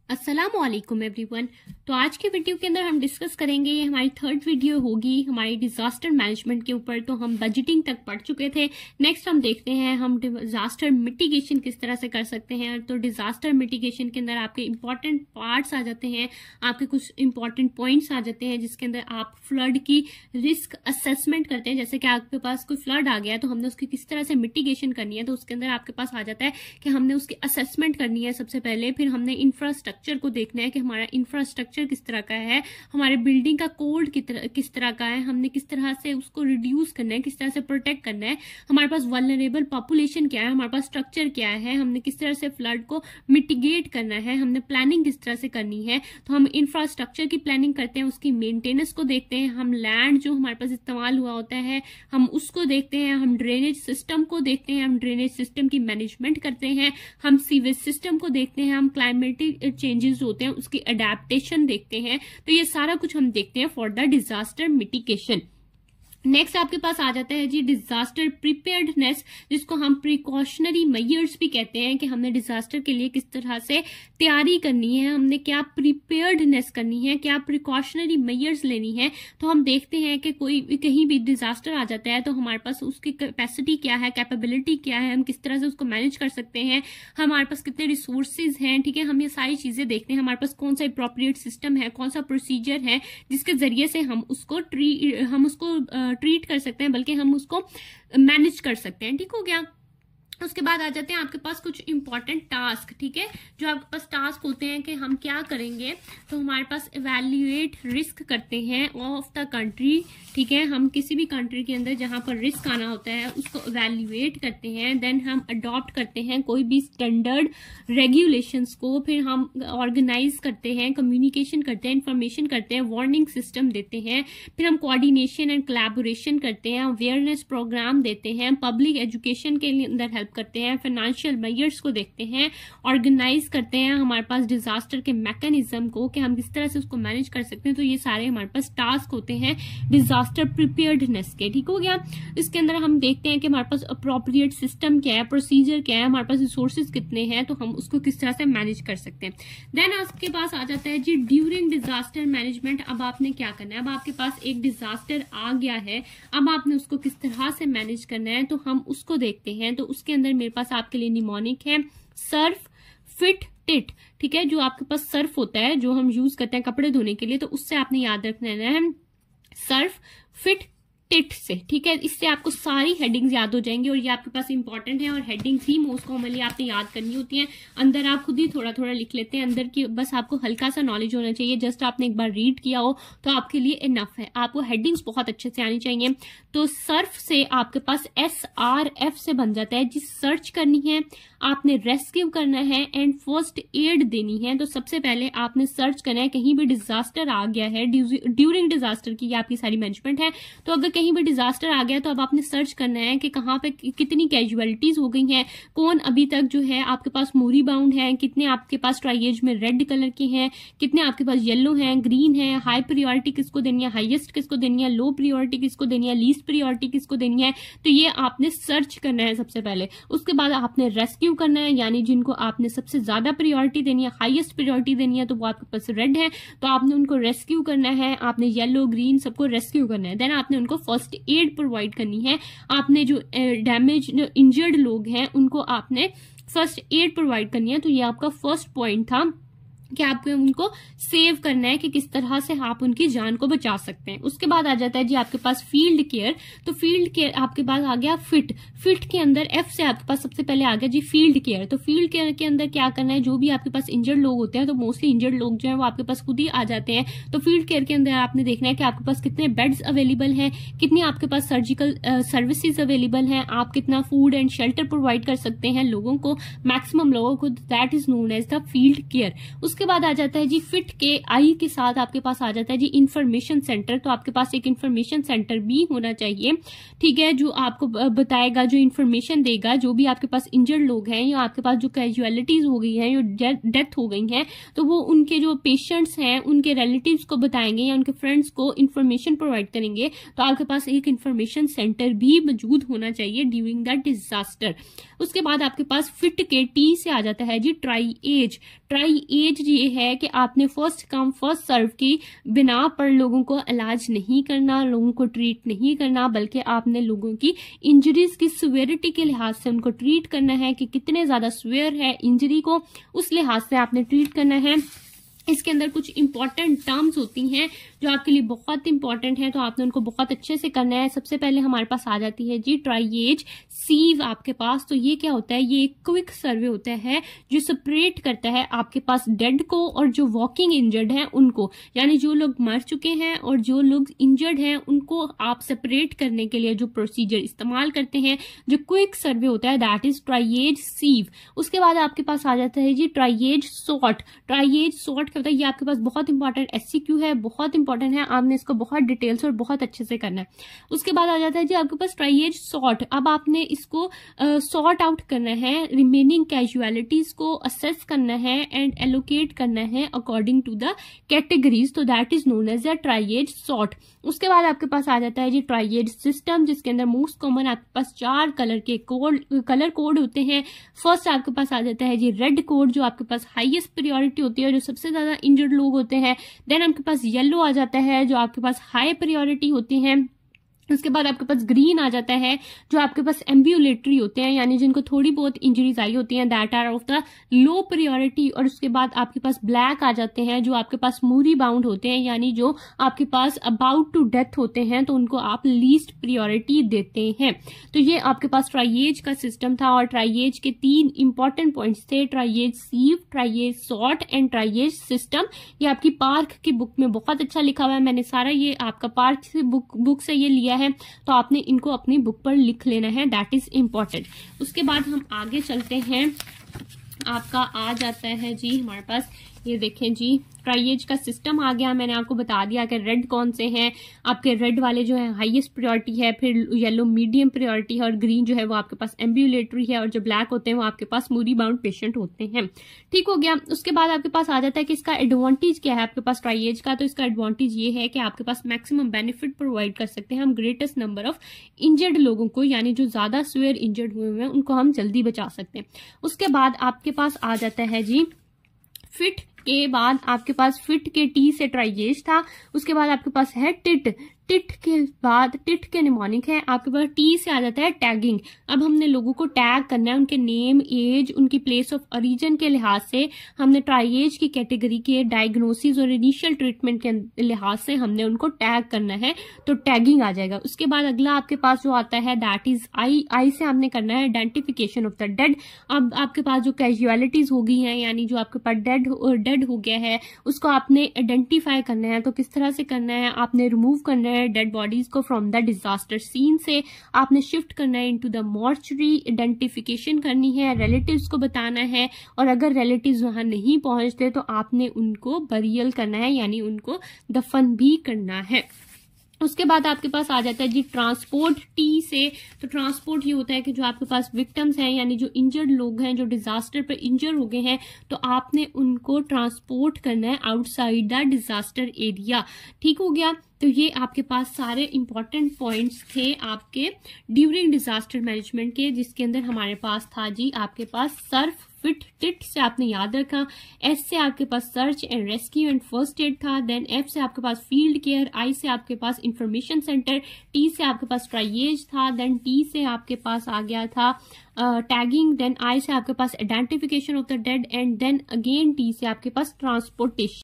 अस्सलामुअलैकुम एवरीवन। तो आज के वीडियो के अंदर हम डिस्कस करेंगे, ये हमारी थर्ड वीडियो होगी हमारी डिजास्टर मैनेजमेंट के ऊपर। तो हम बजटिंग तक पढ़ चुके थे। नेक्स्ट हम देखते हैं हम डिजास्टर मिटिगेशन किस तरह से कर सकते हैं। तो डिजास्टर मिटिगेशन के अंदर आपके इंपॉर्टेंट पार्ट्स आ जाते हैं, आपके कुछ इंपॉर्टेंट पॉइंट्स आ जाते हैं, जिसके अंदर आप फ्लड की रिस्क असेसमेंट करते हैं। जैसे कि आपके पास कोई फ्लड आ गया तो हमने उसकी किस तरह से मिटिगेशन करनी है, तो उसके अंदर आपके पास आ जाता है कि हमने उसकी असेसमेंट करनी है सबसे पहले। फिर हमने इंफ्रास्ट्रक्चर को देखना है कि हमारा इंफ्रास्ट्रक्चर किस तरह का है, हमारे बिल्डिंग का कोड किस तरह का है, हमने किस तरह से उसको रिड्यूस करना है, किस तरह से प्रोटेक्ट करना है, हमारे पास वल्नरेबल पॉपुलेशन क्या है, हमारे पास स्ट्रक्चर क्या है, हमने किस तरह से फ्लड को मिटिगेट करना है, हमने प्लानिंग किस तरह से करनी है। तो हम इंफ्रास्ट्रक्चर की प्लानिंग करते हैं, उसकी मेंटेनेंस को देखते हैं, हम लैंड जो हमारे पास इस्तेमाल हुआ होता है हम उसको देखते हैं, हम ड्रेनेज सिस्टम को देखते हैं, हम ड्रेनेज सिस्टम की मैनेजमेंट करते हैं, हम सीवेज सिस्टम को देखते हैं, हम क्लाइमेटिक चेंजेस होते हैं उसकी अडेप्टेशन देखते हैं। तो ये सारा कुछ हम देखते हैं for the disaster mitigation. Next आपके पास आ जाता है जी डिजास्टर प्रिपेयर्डनेस, जिसको हम प्रिकॉशनरी मेजर्स भी कहते हैं कि हमने डिजास्टर के लिए किस तरह से तैयारी करनी है, हमने क्या प्रिपेयर्डनेस करनी है, क्या प्रिकॉशनरी मेजर्स लेनी है। तो हम देखते हैं कि कोई कहीं भी डिजास्टर आ जाता है तो हमारे पास उसकी कैपेसिटी क्या है, कैपेबिलिटी क्या है, हम किस तरह से उसको मैनेज कर सकते हैं, हमारे पास कितने रिसोर्सेज हैं। ठीक है, हम ये सारी चीजें देखते हैं, हमारे पास कौन सा अप्रोप्रिएट सिस्टम है, कौन सा प्रोसीजर है जिसके जरिए से हम उसको ट्रीट कर सकते हैं, बल्कि हम उसको मैनेज कर सकते हैं। ठीक हो गया। उसके बाद आ जाते हैं आपके पास कुछ इंपॉर्टेंट टास्क। ठीक है, जो आपके पास टास्क होते हैं कि हम क्या करेंगे। तो हमारे पास इवैल्यूएट रिस्क करते हैं ऑफ द कंट्री। ठीक है, हम किसी भी कंट्री के अंदर जहां पर रिस्क आना होता है उसको इवैल्यूएट करते हैं। देन हम अडॉप्ट करते हैं कोई भी स्टैंडर्ड रेगुलेशंस को। फिर हम ऑर्गेनाइज करते हैं, कम्युनिकेशन करते हैं, इंफॉर्मेशन करते हैं, वार्निंग सिस्टम देते हैं। फिर हम कोऑर्डिनेशन एंड कोलैबोरेशन करते हैं, अवेयरनेस प्रोग्राम देते हैं, पब्लिक एजुकेशन के अंदर करते हैं, फाइनेंशियल मेजर्स को देखते हैं, ऑर्गेनाइज करते हैं हमारे पास डिजास्टर के मैकेनिज्म को कि हम किस तरह से उसको मैनेज कर सकते हैं। तो ये सारे हमारे पास टास्क होते हैं डिजास्टर प्रिपेयर्डनेस के। ठीक हो गया। इसके अंदर हम देखते हैं कि हमारे पास अप्रोप्रिएट सिस्टम क्या है, प्रोसीजर क्या है, हमारे पास रिसोर्सेज कितने हैं, तो हम उसको किस तरह से मैनेज कर सकते हैं। देन आपके पास आ जाता है जी ड्यूरिंग डिजास्टर मैनेजमेंट। अब आपने क्या करना है, अब आपके पास एक डिजास्टर आ गया है, अब आपने उसको किस तरह से मैनेज करना है, तो हम उसको देखते हैं। तो उसके अंदर मेरे पास आपके लिए निमोनिक है सर्फ, फिट, टिट। ठीक है, जो आपके पास सर्फ होता है जो हम यूज करते हैं कपड़े धोने के लिए, तो उससे आपने याद रखना है सर्फ, फिट, टिट से। ठीक है, इससे आपको सारी हेडिंग्स याद हो जाएंगी और ये आपके पास इंपॉर्टेंट है और हेडिंग्स ही मोस्ट कॉमनली आपने याद करनी होती हैं। अंदर आप खुद ही थोड़ा थोड़ा लिख लेते हैं, अंदर की बस आपको हल्का सा नॉलेज होना चाहिए, जस्ट आपने एक बार रीड किया हो तो आपके लिए इनफ है। आपको हेडिंग्स बहुत अच्छे से आनी चाहिए। तो सर्फ से आपके पास SRF से बन जाता है जी सर्च करनी है, आपने रेस्क्यू करना है एंड फर्स्ट एड देनी है। तो सबसे पहले आपने सर्च करना है, कहीं भी डिजास्टर आ गया है, ड्यूरिंग डिजास्टर की आपकी सारी मैनेजमेंट है। तो अगर कहीं भी डिजास्टर आ गया तो अब आपने सर्च करना है कि कहाँ पे कितनी कैजुअलिटीज हो गई हैं, कौन अभी तक जो है आपके पास मोरी बाउंड है, कितने आपके पास ट्राइएज में रेड कलर के हैं, कितने आपके पास येलो हैं, ग्रीन है, हाई प्रायोरिटी किसको देनी है, हाईएस्ट किसको देनी है, लो प्रायोरिटी किसको देनी है, लीस्ट प्रायोरिटी किसको देनी है। तो ये आपने सर्च करना है सबसे पहले। उसके बाद आपने रेस्क्यू करना है, यानी जिनको आपने सबसे ज्यादा प्रायोरिटी देनी है, हाईएस्ट प्रायोरिटी देनी है, तो वो आपके पास रेड है, तो आपने उनको रेस्क्यू करना है। आपने येलो, ग्रीन सबको रेस्क्यू करना है। देन आपने उनको फर्स्ट एड प्रोवाइड करनी है। आपने जो डैमेज इंजर्ड लोग हैं उनको आपने फर्स्ट एड प्रोवाइड करनी है। तो ये आपका फर्स्ट पॉइंट था कि आपको उनको सेव करना है कि किस तरह से आप उनकी जान को बचा सकते हैं। उसके बाद आ जाता है जी आपके पास फील्ड केयर। तो फील्ड केयर आपके पास आ गया फिट। फिट के अंदर F से आपके पास सबसे पहले आ गया जी फील्ड केयर। तो फील्ड केयर के अंदर क्या करना है, जो भी आपके पास इंजर्ड लोग होते हैं, तो मोस्टली इंजर्ड लोग जो है वो आपके पास खुद ही आ जाते हैं। तो फील्ड केयर के अंदर आपने देखना है कि आपके पास कितने बेड्स अवेलेबल हैं, कितनी आपके पास सर्जिकल सर्विसेज अवेलेबल हैं, आप कितना फूड एंड शेल्टर प्रोवाइड कर सकते हैं लोगों को, मैक्सिमम लोगों को। That is known as the field care. उसके बाद आ जाता है जी फिट के आई के साथ आपके पास आ जाता है जी इंफॉर्मेशन सेंटर। तो आपके पास एक इंफॉर्मेशन सेंटर भी होना चाहिए। ठीक है, जो आपको बताएगा, जो इंफॉर्मेशन देगा, जो भी आपके पास इंजर्ड लोग हैं या आपके पास जो कैजुअलिटीज हो गई हैं, जो डेथ हो गई हैं, तो वो उनके जो पेशेंट्स हैं उनके रिलेटिव्स को बताएंगे या उनके फ्रेंड्स को इंफॉर्मेशन प्रोवाइड करेंगे। तो आपके पास एक इंफॉर्मेशन सेंटर भी मौजूद होना चाहिए ड्यूरिंग द डिजास्टर। उसके बाद आपके पास फिट के टी से आ जाता है जी ट्राई एज। ट्राई एज चीज ये है कि आपने फर्स्ट कम फर्स्ट सर्व की बिना पर लोगों को इलाज नहीं करना, लोगों को ट्रीट नहीं करना, बल्कि आपने लोगों की इंजरीज की सिवियरिटी के लिहाज से उनको ट्रीट करना है कि कितने ज्यादा सिवियर है इंजरी को, उस लिहाज से आपने ट्रीट करना है। इसके अंदर कुछ इंपॉर्टेंट टर्म्स होती हैं जो आपके लिए बहुत इंपॉर्टेंट है, तो आपने उनको बहुत अच्छे से करना है। सबसे पहले हमारे पास आ जाती है जी ट्राइएज सीव आपके पास। तो ये क्या होता है, ये एक क्विक सर्वे होता है जो सेपरेट करता है आपके पास डेड को और जो वॉकिंग इंजर्ड हैं उनको, यानी जो लोग मर चुके हैं और जो लोग इंजर्ड हैं उनको आप सेपरेट करने के लिए जो प्रोसीजर इस्तेमाल करते हैं, जो क्विक सर्वे होता है, दैट इज ट्राइएज सीव। उसके बाद आपके पास आ जाता है जी ट्राइएज सॉर्ट। ट्राइएज सॉर्ट क्या होता है, ये आपके पास बहुत इंपॉर्टेंट SCQ है, बहुत इंपॉर्टेंट है, आपने इसको बहुत डिटेल्स और बहुत अच्छे से करना है। उसके बाद आ जाता है जी आपके पास ट्राइएज सॉर्ट। अब आपने इसको सॉर्ट आउट करना है, रिमेनिंग कैजुअलिटीज को असेस करना है एंड एलोकेट करना है अकॉर्डिंग टू द कैटेगरीज, तो that is known as a triage sort. उसके बाद आपके पास आ जाता है जी ट्राइएज सिस्टम, जिसके अंदर मोस्ट कॉमन आपके पास 4 कलर के कलर कोड होते हैं। फर्स्ट आपके पास आ जाता है जी रेड कोड, जो आपके पास हाईएस्ट प्रायोरिटी होती है, जो सबसे ज्यादा इंजर्ड लोग होते हैं। देन आपके पास येलो आ जाता है, जो आपके पास हाई प्रायोरिटी होती हैं। उसके बाद आपके पास ग्रीन आ जाता है, जो आपके पास एम्ब्यूलेटरी होते हैं, यानी जिनको थोड़ी बहुत इंजरीज आई होती हैं, that are of the low priority. और उसके बाद आपके पास ब्लैक आ जाते हैं, जो आपके पास मूरी बाउंड होते हैं, यानी जो आपके पास अबाउट टू डेथ होते हैं, तो उनको आप लीस्ट प्रायोरिटी देते हैं। तो ये आपके पास ट्राइएज का सिस्टम था और ट्राइएज के 3 इंपॉर्टेंट पॉइंट्स थे, triage sieve, triage sort and triage system. ये आपकी पार्क की बुक में बहुत अच्छा लिखा हुआ है, मैंने सारा ये आपका पार्क से बुक से ये लिया है, तो आपने इनको अपनी बुक पर लिख लेना है, दैट इज इंपॉर्टेंट। उसके बाद हम आगे चलते हैं, आपका आ जाता है जी हमारे पास, ये देखें जी ट्राइएज का सिस्टम आ गया। मैंने आपको बता दिया कि रेड कौन से हैं, आपके रेड वाले जो है हाईएस्ट प्रायोरिटी है, फिर येलो मीडियम प्रायोरिटी है और ग्रीन जो है वो आपके पास एम्ब्यूलेटरी है, और जो ब्लैक होते हैं वो आपके पास मूरी बाउंड पेशेंट होते हैं। ठीक हो गया। उसके बाद आपके पास आ जाता है कि इसका एडवांटेज क्या है आपके पास ट्राइएज का। तो इसका एडवांटेज ये है कि आपके पास मैक्सिमम बेनिफिट प्रोवाइड कर सकते हैं हम ग्रेटेस्ट नंबर ऑफ इंजर्ड लोगों को, यानी जो ज्यादा सीवियर इंजर्ड हुए हैं उनको हम जल्दी बचा सकते हैं। उसके बाद आपके पास आ जाता है जी फिट के बाद आपके पास फिट के टी से ट्राइएज था। उसके बाद आपके पास है टिट, टिट के बाद टिट के निमोनिक है, आपके पास टी से आ जाता है टैगिंग। अब हमने लोगों को टैग करना है, उनके नेम, एज, उनकी प्लेस ऑफ ओरिजिन के लिहाज से हमने ट्राइएज की कैटेगरी के डायग्नोसिस और इनिशियल ट्रीटमेंट के लिहाज से हमने उनको टैग करना है, तो टैगिंग आ जाएगा। उसके बाद अगला आपके पास जो आता है दैट इज आई से हमने करना है आइडेंटिफिकेशन ऑफ द डेड। अब आपके पास जो कैजुअलिटीज हो गई हैं, यानी जो आपके पास डेड हो गया है, उसको आपने आइडेंटिफाई करना है। तो किस तरह से करना है, आपने रिमूव करना है डेड बॉडीज को फ्रॉम द डिजास्टर सीन से, आपने शिफ्ट करना है इनटू द मॉर्चरी, आइडेंटिफिकेशन करनी है, रिलेटिव्स को बताना है, और अगर रिलेटिव्स वहां नहीं पहुंचते तो आपने उनको बरियल करना है, यानी उनको दफन भी करना है। उसके बाद आपके पास आ जाता है जी ट्रांसपोर्ट टी से। तो ट्रांसपोर्ट ये होता है कि जो आपके पास विक्टिम्स हैं, यानी जो इंजर्ड लोग हैं, जो डिजास्टर पर इंजर हो गए हैं, तो आपने उनको ट्रांसपोर्ट करना है आउटसाइड द डिजास्टर एरिया। ठीक हो गया। तो ये आपके पास सारे इंपॉर्टेंट पॉइंट्स थे आपके ड्यूरिंग डिजास्टर मैनेजमेंट के, जिसके अंदर हमारे पास था जी आपके पास सर्फ, फिट, टिट से आपने याद रखा, एस से आपके पास search and rescue and first aid था, देन एफ से आपके पास फील्ड केयर, आई से आपके पास इंफॉर्मेशन सेंटर, टी से आपके पास ट्राइएज था, देन टी से आपके पास आ गया था टैगिंग, देन आई से आपके पास identification of the dead, and then again T से आपके पास ट्रांसपोर्टेशन।